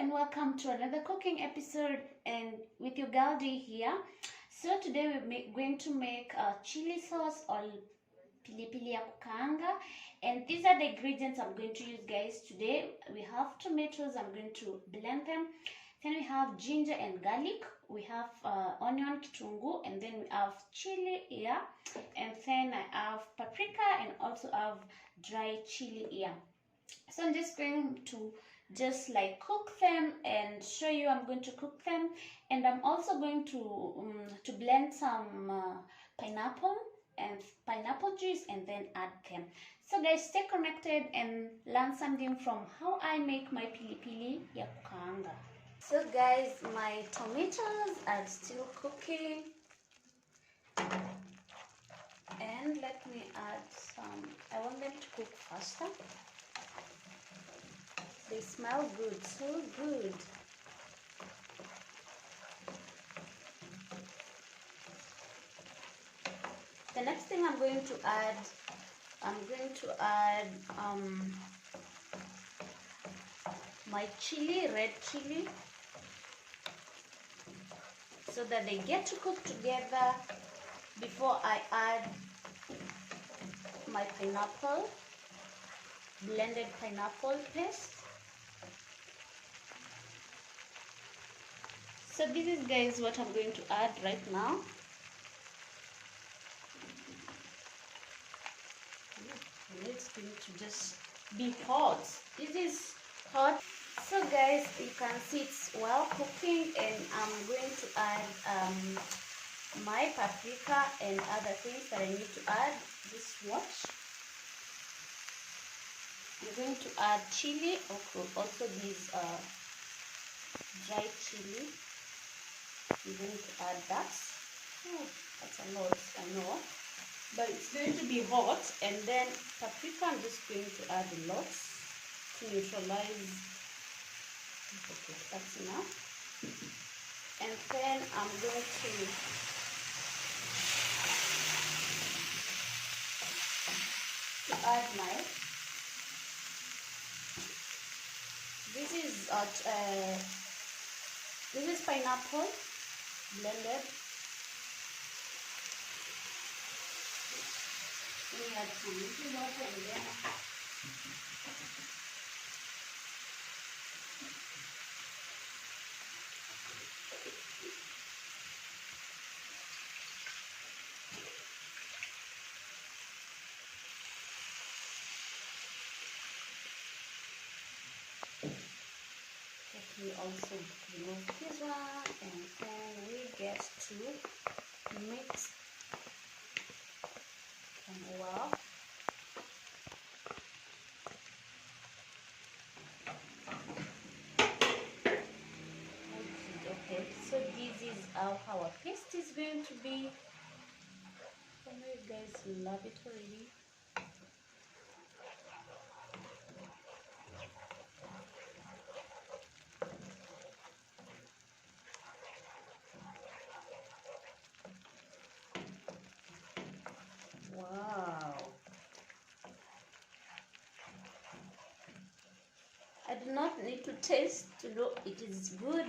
and welcome to another cooking episode, and with your girl D here. So today we're going to make a chili sauce or pilipili ya kukaanga, and these are the ingredients I'm going to use, guys. Today we have tomatoes. I'm going to blend them. Then we have ginger and garlic. We have onion, kitungu, and then we have chili here, and then I have paprika and also have dry chili here. So I'm just going to like cook them and show you I'm going to cook them, and I'm also going to blend some pineapple and pineapple juice and then add them. So guys, stay connected and learn something from how I make my pilipili ya kukaanga. So guys, my tomatoes are still cooking, and let me add some. I want them to cook faster. They smell good, so good. The next thing I'm going to add my chili, red chili, so that they get to cook together before I add my pineapple, blended pineapple paste. So this is, guys, what I'm going to add right now. And it's going to just be hot. This is hot. So guys, you can see it's well cooking, and I'm going to add my paprika and other things that I need to add. Just watch. I'm going to add chili, also these dry chili. I'm going to add that. Oh, that's a lot, I know, but it's going to be hot. And then paprika, I'm just going to add a lot to neutralize. Okay, that's enough. And then I'm going to add my. This is pineapple blended. Let me add some little water and then we also remove this one, and then we get to mix them well. Okay, so this is how our paste is going to be. I know you guys love it already. Wow. I do not need to taste to know it is good,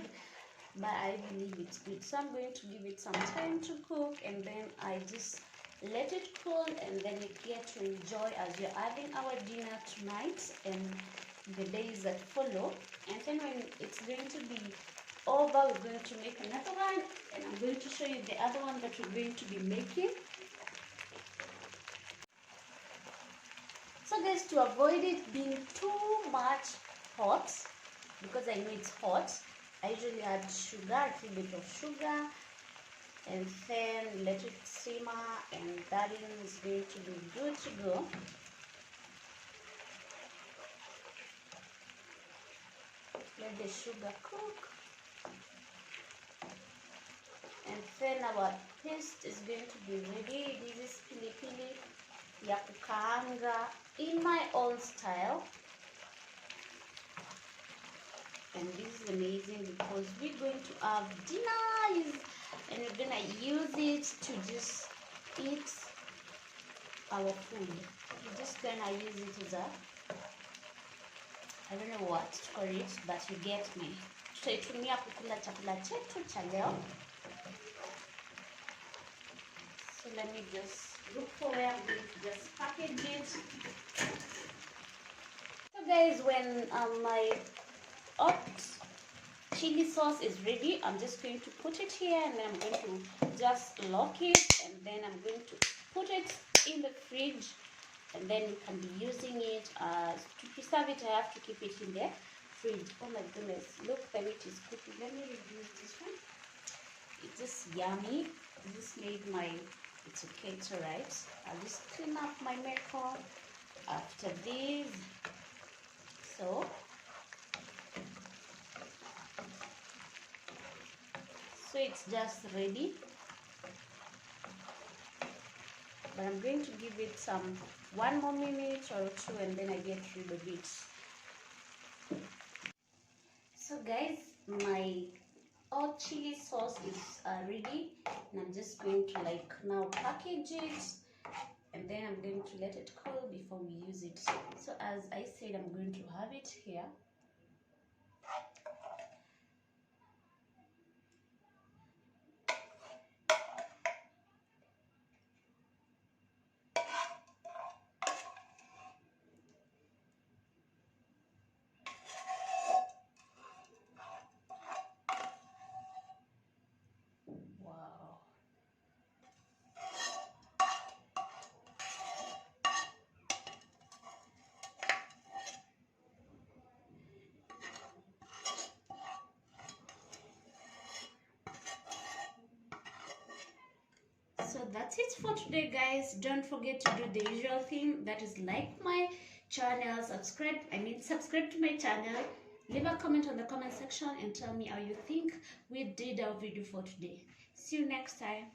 but I believe it's good. So I'm going to give it some time to cook, and then I just let it cool, and then you get to enjoy as you're having our dinner tonight and the days that follow. And then when it's going to be over, we're going to make another one, and I'm going to show you the other one that we're going to be making. So guys, to avoid it being too much hot, because I know it's hot, I usually add sugar, a little bit of sugar, and then let it simmer, and that is going to be good to go. Let the sugar cook, and then our paste is going to be ready. This is pilipili ya kukaanga in my own style. And this is amazing because we're going to have dinner, and we're gonna use it to just eat our food. We're just gonna use it as a I don't know what to call it, but you get me. Tutaitumia kukula chakula chetu cha leo. So let me just look for where I'm going to just package it. So guys, when my hot chili sauce is ready, I'm just going to put it here, and then I'm going to just lock it, and then I'm going to put it in the fridge, and then you can be using it to preserve it. I have to keep it in the fridge. Oh my goodness, look, the meat is cooking. Let me reduce this one. It's just yummy. This made my, it's okay, it's alright. I'll just clean up my makeup after this. So it's just ready, but I'm going to give it some 1 more minute or 2, and then I get rid of it. So guys, my hot chili sauce is ready, and I'm just going to like now package it, and then I'm going to let it cool before we use it. So as I said, I'm going to have it here. Wow. So that's it for today, guys. Don't forget to do the usual thing, that is like my channel, subscribe to my channel, leave a comment on the comment section and tell me how you think we did our video for today. See you next time.